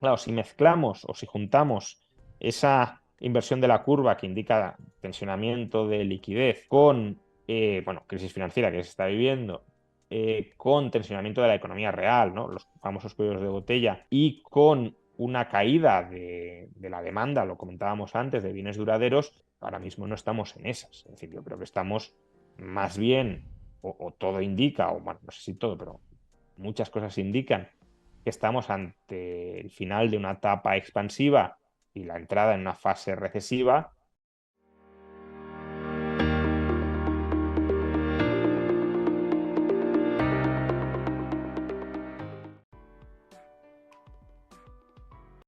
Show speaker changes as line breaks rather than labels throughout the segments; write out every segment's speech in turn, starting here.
Claro, si mezclamos o si juntamos esa inversión de la curva que indica tensionamiento de liquidez con, bueno, crisis financiera que se está viviendo, con tensionamiento de la economía real, ¿no? Los famosos cuellos de botella, y con una caída de la demanda, lo comentábamos antes, de bienes duraderos, ahora mismo no estamos en esas. Es decir, yo creo que estamos más bien, o todo indica, o bueno, no sé si todo, pero muchas cosas indican que estamos ante el final de una etapa expansiva y la entrada en una fase recesiva.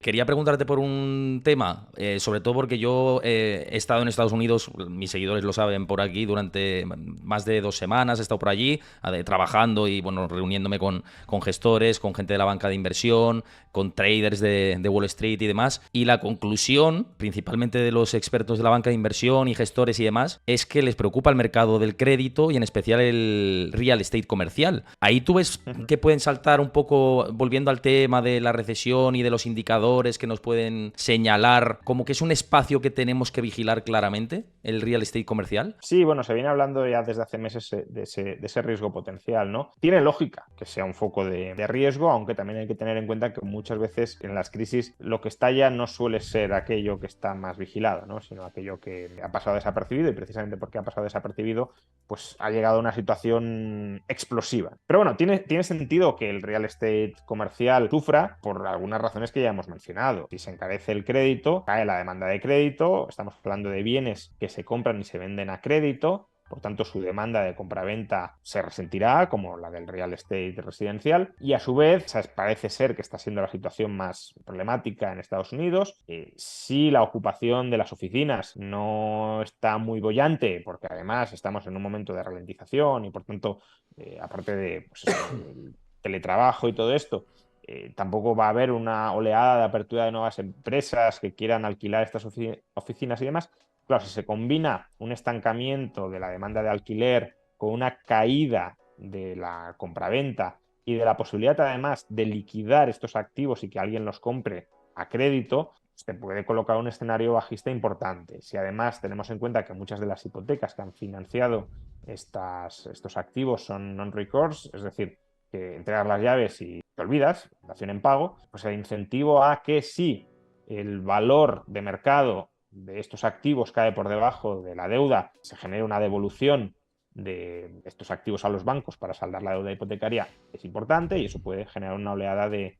Quería preguntarte por un tema, sobre todo porque yo he estado en Estados Unidos, mis seguidores lo saben, por aquí durante más de 2 semanas, he estado por allí trabajando y bueno, reuniéndome con gestores, con gente de la banca de inversión, con traders de Wall Street y demás. Y la conclusión, principalmente de los expertos de la banca de inversión y gestores y demás, es que les preocupa el mercado del crédito y en especial el real estate comercial. Ahí tú ves que pueden saltar un poco, volviendo al tema de la recesión y de los indicadores que nos pueden señalar como que es un espacio que tenemos que vigilar claramente, el real estate comercial.
Sí, bueno, se viene hablando ya desde hace meses de ese riesgo potencial, ¿no? Tiene lógica que sea un foco de riesgo, aunque también hay que tener en cuenta que muchas veces en las crisis lo que estalla no suele ser aquello que está más vigilado, ¿no? Sino aquello que ha pasado desapercibido, y precisamente porque ha pasado desapercibido, pues ha llegado a una situación explosiva. Pero bueno, tiene sentido que el real estate comercial sufra por algunas razones que ya hemos mencionado. Si se encarece el crédito, cae la demanda de crédito, estamos hablando de bienes que se compran y se venden a crédito, por tanto su demanda de compraventa se resentirá, como la del real estate residencial, y a su vez parece ser que está siendo la situación más problemática en Estados Unidos. Si la ocupación de las oficinas no está muy boyante, porque además estamos en un momento de ralentización y por tanto, aparte de pues eso, el teletrabajo y todo esto, tampoco va a haber una oleada de apertura de nuevas empresas que quieran alquilar estas oficinas y demás. Claro, si se combina un estancamiento de la demanda de alquiler con una caída de la compraventa y de la posibilidad además de liquidar estos activos y que alguien los compre a crédito, se puede colocar un escenario bajista importante. Si además tenemos en cuenta que muchas de las hipotecas que han financiado estos activos son non-recourse, es decir, que entregas las llaves y te olvidas, dación en pago, pues el incentivo a que si el valor de mercado de estos activos cae por debajo de la deuda, se genere una devolución de estos activos a los bancos para saldar la deuda hipotecaria, es importante y eso puede generar una oleada de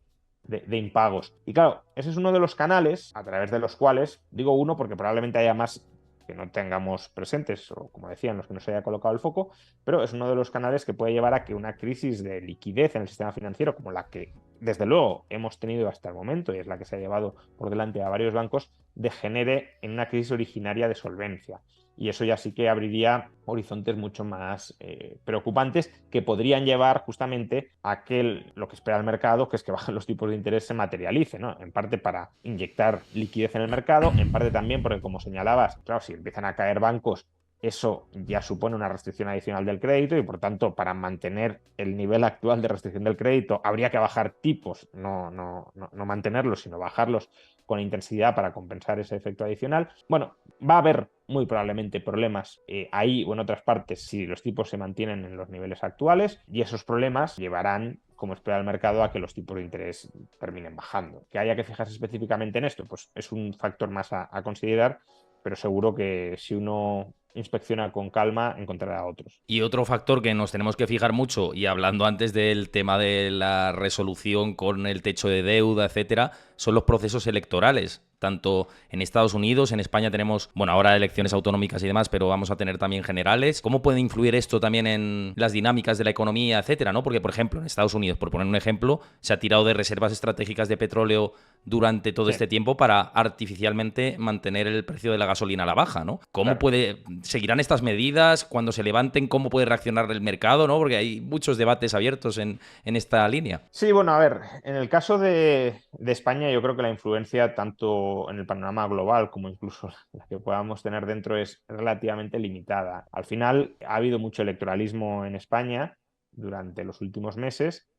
impagos. Y claro, ese es uno de los canales a través de los cuales, digo uno porque probablemente haya más que no tengamos presentes, o como decían, los que no se haya colocado el foco, pero es uno de los canales que puede llevar a que una crisis de liquidez en el sistema financiero, como la que desde luego hemos tenido hasta el momento, y es la que se ha llevado por delante a varios bancos, degenere en una crisis originaria de solvencia. Y eso ya sí que abriría horizontes mucho más preocupantes que podrían llevar justamente a que lo que espera el mercado, que es que bajen los tipos de interés, se materialice, ¿no? En parte para inyectar liquidez en el mercado, en parte también porque, como señalabas, claro, si empiezan a caer bancos, eso ya supone una restricción adicional del crédito y, por tanto, para mantener el nivel actual de restricción del crédito, habría que bajar tipos, no mantenerlos, sino bajarlos con intensidad para compensar ese efecto adicional. Bueno, va a haber muy probablemente problemas ahí o en otras partes si los tipos se mantienen en los niveles actuales, y esos problemas llevarán, como espera el mercado, a que los tipos de interés terminen bajando. Que haya que fijarse específicamente en esto, pues es un factor más a considerar, pero seguro que si uno inspecciona con calma encontrará otros.
Y otro factor que nos tenemos que fijar mucho, y hablando antes del tema de la resolución con el techo de deuda, etcétera, son los procesos electorales. Tanto en Estados Unidos, en España tenemos, bueno, ahora elecciones autonómicas y demás, pero vamos a tener también generales. ¿Cómo puede influir esto también en las dinámicas de la economía, etcétera, ¿no? Porque, por ejemplo, en Estados Unidos, por poner un ejemplo, se ha tirado de reservas estratégicas de petróleo durante todo
Sí.
este tiempo para artificialmente mantener el precio de la gasolina a la baja, ¿no? ¿Cómo
Claro.
seguirán estas medidas cuando se levanten? ¿Cómo puede reaccionar el mercado, ¿no? Porque hay muchos debates abiertos en esta línea.
Sí, bueno, a ver, en el caso de España, yo creo que la influencia tanto en el panorama global como incluso la que podamos tener dentro es relativamente limitada. Al final, ha habido mucho electoralismo en España durante los últimos meses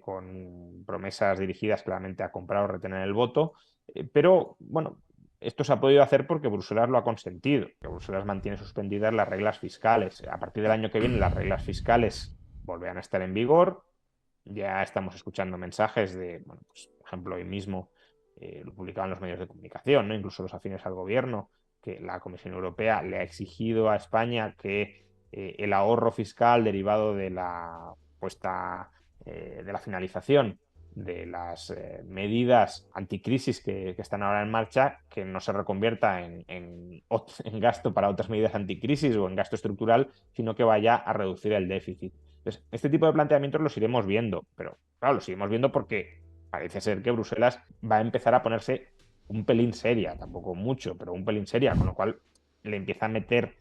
con promesas dirigidas claramente a comprar o retener el voto. Pero bueno, esto se ha podido hacer porque Bruselas lo ha consentido, que Bruselas mantiene suspendidas las reglas fiscales. A partir del año que viene las reglas fiscales volverán a estar en vigor. Ya estamos escuchando mensajes de, bueno, pues, por ejemplo, hoy mismo lo publicaban los medios de comunicación, ¿no? Incluso los afines al gobierno, que la Comisión Europea le ha exigido a España que el ahorro fiscal derivado de la puesta, de la finalización de las medidas anticrisis que están ahora en marcha, que no se reconvierta en gasto para otras medidas anticrisis o en gasto estructural, sino que vaya a reducir el déficit. Entonces, este tipo de planteamientos los iremos viendo, pero claro, los iremos viendo porque parece ser que Bruselas va a empezar a ponerse un pelín seria, tampoco mucho, pero un pelín seria, con lo cual le empieza a meter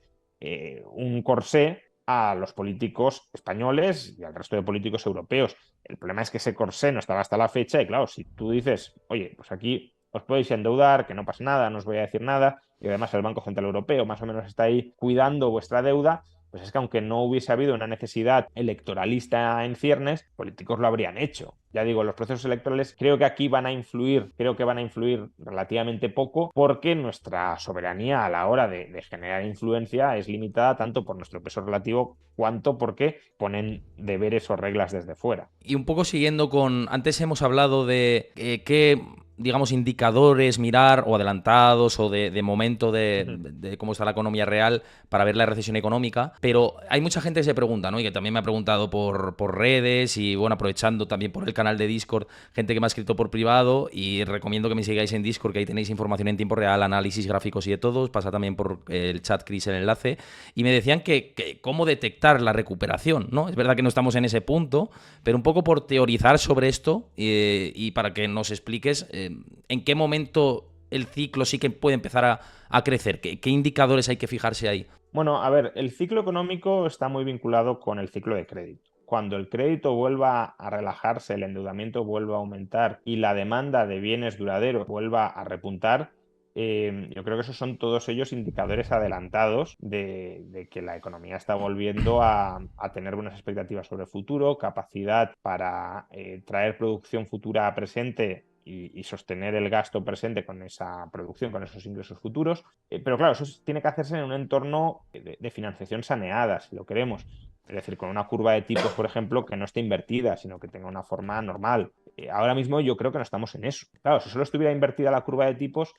un corsé a los políticos españoles y al resto de políticos europeos. El problema es que ese corsé no estaba hasta la fecha y claro, si tú dices, oye, pues aquí os podéis endeudar, que no pasa nada, no os voy a decir nada, y además el Banco Central Europeo más o menos está ahí cuidando vuestra deuda, pues es que aunque no hubiese habido una necesidad electoralista en ciernes, políticos lo habrían hecho. Ya digo, los procesos electorales creo que aquí creo que van a influir relativamente poco porque nuestra soberanía a la hora de generar influencia es limitada tanto por nuestro peso relativo cuanto porque ponen deberes o reglas desde fuera.
Y un poco siguiendo con, antes hemos hablado de qué, digamos, indicadores mirar o adelantados o de momento de cómo está la economía real para ver la recesión económica, pero hay mucha gente que se pregunta, ¿no? Y que también me ha preguntado por redes y, bueno, aprovechando también por el canal de Discord, gente que me ha escrito por privado y recomiendo que me sigáis en Discord, que ahí tenéis información en tiempo real, análisis, gráficos y de todo. Os pasa también por el chat, Chris, el enlace. Y me decían que cómo detectar la recuperación, ¿no? Es verdad que no estamos en ese punto, pero un poco por teorizar sobre esto y para que nos expliques en qué momento el ciclo sí que puede empezar a crecer, qué indicadores hay que fijarse ahí.
Bueno, a ver, el ciclo económico está muy vinculado con el ciclo de crédito. Cuando el crédito vuelva a relajarse, el endeudamiento vuelva a aumentar y la demanda de bienes duraderos vuelva a repuntar, yo creo que esos son todos ellos indicadores adelantados de que la economía está volviendo a tener buenas expectativas sobre el futuro, capacidad para traer producción futura a presente y sostener el gasto presente con esa producción, con esos ingresos futuros. Pero claro, eso tiene que hacerse en un entorno de financiación saneada, si lo queremos. Es decir, con una curva de tipos, por ejemplo, que no esté invertida, sino que tenga una forma normal. Ahora mismo yo creo que no estamos en eso. Claro, si solo estuviera invertida la curva de tipos,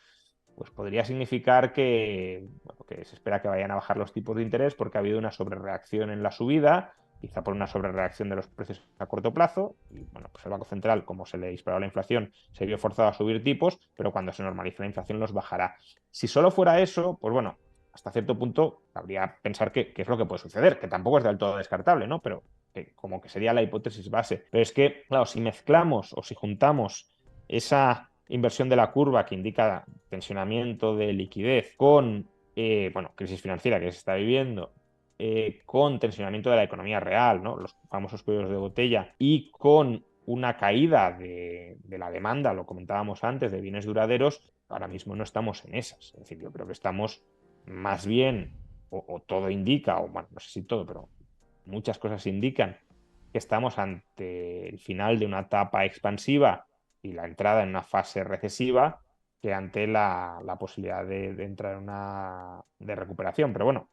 pues podría significar que, bueno, que se espera que vayan a bajar los tipos de interés porque ha habido una sobrereacción en la subida, quizá por una sobrereacción de los precios a corto plazo. Y bueno, pues el Banco Central, como se le disparó la inflación, se vio forzado a subir tipos, pero cuando se normalice la inflación los bajará. Si solo fuera eso, pues bueno, hasta cierto punto habría pensar que es lo que puede suceder, que tampoco es del todo descartable, ¿no? Pero que como que sería la hipótesis base. Pero es que, claro, si mezclamos o si juntamos esa inversión de la curva que indica tensionamiento de liquidez con, bueno, crisis financiera que se está viviendo, con tensionamiento de la economía real, ¿no? Los famosos cuellos de botella, y con una caída de la demanda, lo comentábamos antes, de bienes duraderos, ahora mismo no estamos en esas. Es decir, yo creo que estamos más bien, o todo indica, o bueno, no sé si todo, pero muchas cosas indican que estamos ante el final de una etapa expansiva y la entrada en una fase recesiva que ante la posibilidad de entrar en una de recuperación. Pero bueno,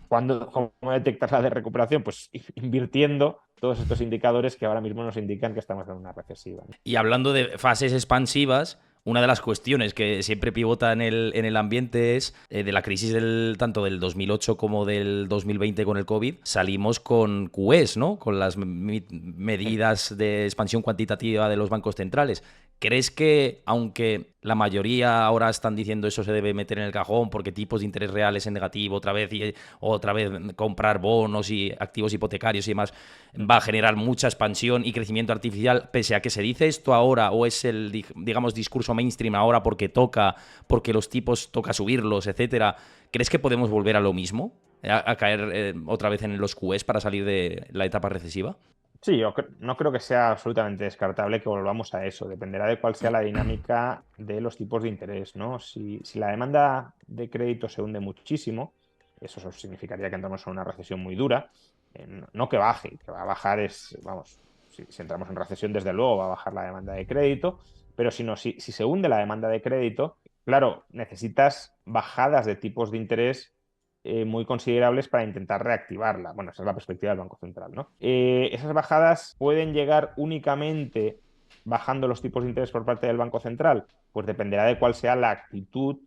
¿cómo detectar la de recuperación? Pues invirtiendo todos estos indicadores que ahora mismo nos indican que estamos en una recesiva, ¿no?
Y hablando de fases expansivas, una de las cuestiones que siempre pivota en el ambiente es de la crisis tanto del 2008 como del 2020 con el COVID, salimos con QEs, ¿no? Con las medidas de expansión cuantitativa de los bancos centrales. ¿Crees que, aunque la mayoría ahora están diciendo eso se debe meter en el cajón porque tipos de interés reales en negativo otra vez comprar bonos y activos hipotecarios y demás va a generar mucha expansión y crecimiento artificial, pese a que se dice esto ahora o es el, digamos, discurso mainstream ahora porque los tipos toca subirlos, etcétera? ¿Crees que podemos volver a lo mismo? ¿A caer otra vez en los QEs para salir de la etapa recesiva?
Sí, no creo que sea absolutamente descartable que volvamos a eso. Dependerá de cuál sea la dinámica de los tipos de interés, ¿no? Si la demanda de crédito se hunde muchísimo, eso significaría que entramos en una recesión muy dura. No que baje, que va a bajar es, vamos, si entramos en recesión, desde luego va a bajar la demanda de crédito, pero si se hunde la demanda de crédito, claro, necesitas bajadas de tipos de interés muy considerables para intentar reactivarla. Bueno, esa es la perspectiva del Banco Central, ¿no? Esas bajadas pueden llegar únicamente bajando los tipos de interés por parte del Banco Central, pues dependerá de cuál sea la actitud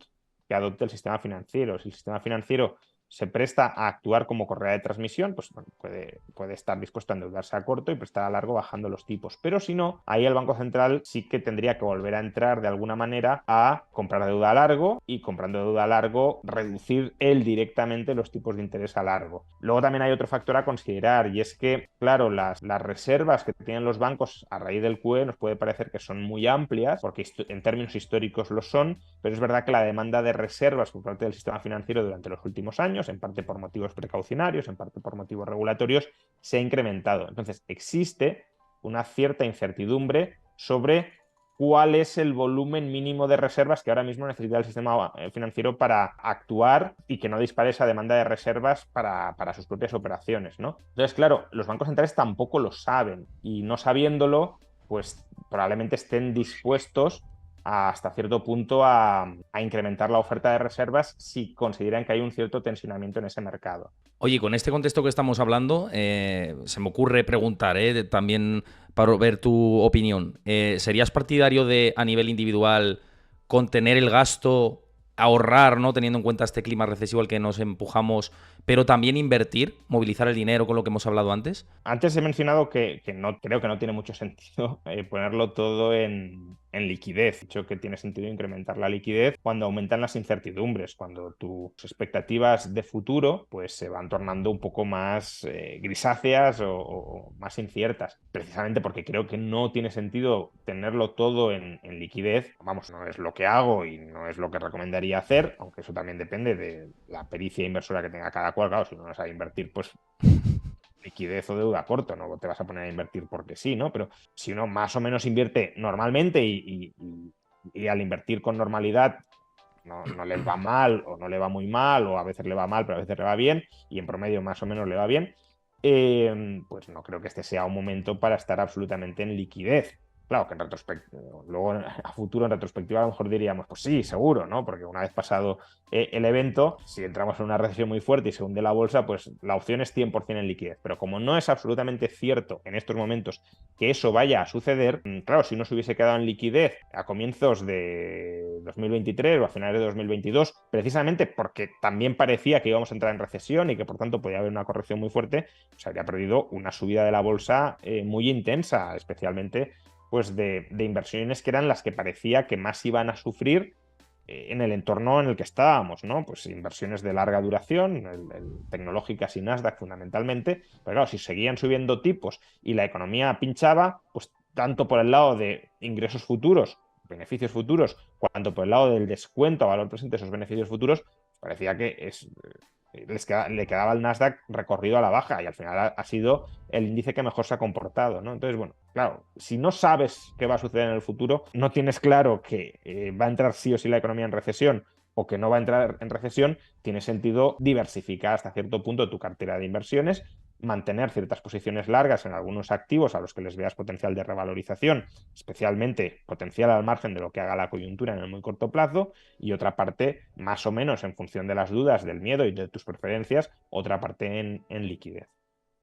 que adopte el sistema financiero. Si el sistema financiero se presta a actuar como correa de transmisión, pues bueno, puede estar dispuesto a endeudarse a corto y prestar a largo bajando los tipos. Pero si no, ahí el Banco Central sí que tendría que volver a entrar de alguna manera a comprar deuda a largo y comprando deuda a largo reducir él directamente los tipos de interés a largo. Luego también hay otro factor a considerar y es que, claro, las reservas que tienen los bancos a raíz del QE nos puede parecer que son muy amplias, porque en términos históricos lo son, pero es verdad que la demanda de reservas por parte del sistema financiero durante los últimos años, en parte por motivos precaucionarios, en parte por motivos regulatorios, se ha incrementado. Entonces, existe una cierta incertidumbre sobre cuál es el volumen mínimo de reservas que ahora mismo necesita el sistema financiero para actuar y que no dispare esa demanda de reservas para sus propias operaciones, ¿no? Entonces, claro, los bancos centrales tampoco lo saben y no sabiéndolo, pues probablemente estén dispuestos hasta cierto punto a incrementar la oferta de reservas si consideran que hay un cierto tensionamiento en ese mercado.
Oye, con este contexto que estamos hablando, se me ocurre preguntar, también para ver tu opinión. ¿Serías partidario de, a nivel individual, contener el gasto, ahorrar, ¿no? Teniendo en cuenta este clima recesivo al que nos empujamos, pero también invertir, movilizar el dinero con lo que hemos hablado antes?
Antes he mencionado que no creo que no tiene mucho sentido ponerlo todo en liquidez. De hecho, que tiene sentido incrementar la liquidez cuando aumentan las incertidumbres, cuando tus expectativas de futuro pues se van tornando un poco más grisáceas o más inciertas. Precisamente porque creo que no tiene sentido tenerlo todo en liquidez. Vamos, no es lo que hago y no es lo que recomendaría hacer, aunque eso también depende de la pericia inversora que tenga cada cual. Claro, si uno no sabe invertir, pues liquidez o deuda a corto, no te vas a poner a invertir porque sí, ¿no? Pero si uno más o menos invierte normalmente y al invertir con normalidad no le va mal o no le va muy mal o a veces le va mal pero a veces le va bien y en promedio más o menos le va bien, pues no creo que este sea un momento para estar absolutamente en liquidez. Claro que en retrospectiva, luego a futuro en retrospectiva a lo mejor diríamos, pues sí, seguro, ¿no? Porque una vez pasado el evento, si entramos en una recesión muy fuerte y se hunde la bolsa, pues la opción es 100% en liquidez. Pero como no es absolutamente cierto en estos momentos que eso vaya a suceder, claro, si uno se hubiese quedado en liquidez a comienzos de 2023 o a finales de 2022, precisamente porque también parecía que íbamos a entrar en recesión y que por tanto podía haber una corrección muy fuerte, se habría perdido una subida de la bolsa muy intensa, especialmente pues de inversiones que eran las que parecía que más iban a sufrir en el entorno en el que estábamos, ¿no? Pues inversiones de larga duración, tecnológicas y Nasdaq fundamentalmente, pero claro, si seguían subiendo tipos y la economía pinchaba, pues tanto por el lado de ingresos futuros, beneficios futuros, cuanto por el lado del descuento a valor presente de esos beneficios futuros, parecía que le quedaba al Nasdaq recorrido a la baja y al final ha sido el índice que mejor se ha comportado, ¿no? Entonces, bueno, claro, si no sabes qué va a suceder en el futuro, no tienes claro que va a entrar sí o sí la economía en recesión o que no va a entrar en recesión, tiene sentido diversificar hasta cierto punto tu cartera de inversiones, mantener ciertas posiciones largas en algunos activos a los que les veas potencial de revalorización, especialmente potencial al margen de lo que haga la coyuntura en el muy corto plazo, y otra parte, más o menos en función de las dudas, del miedo y de tus preferencias, otra parte en liquidez.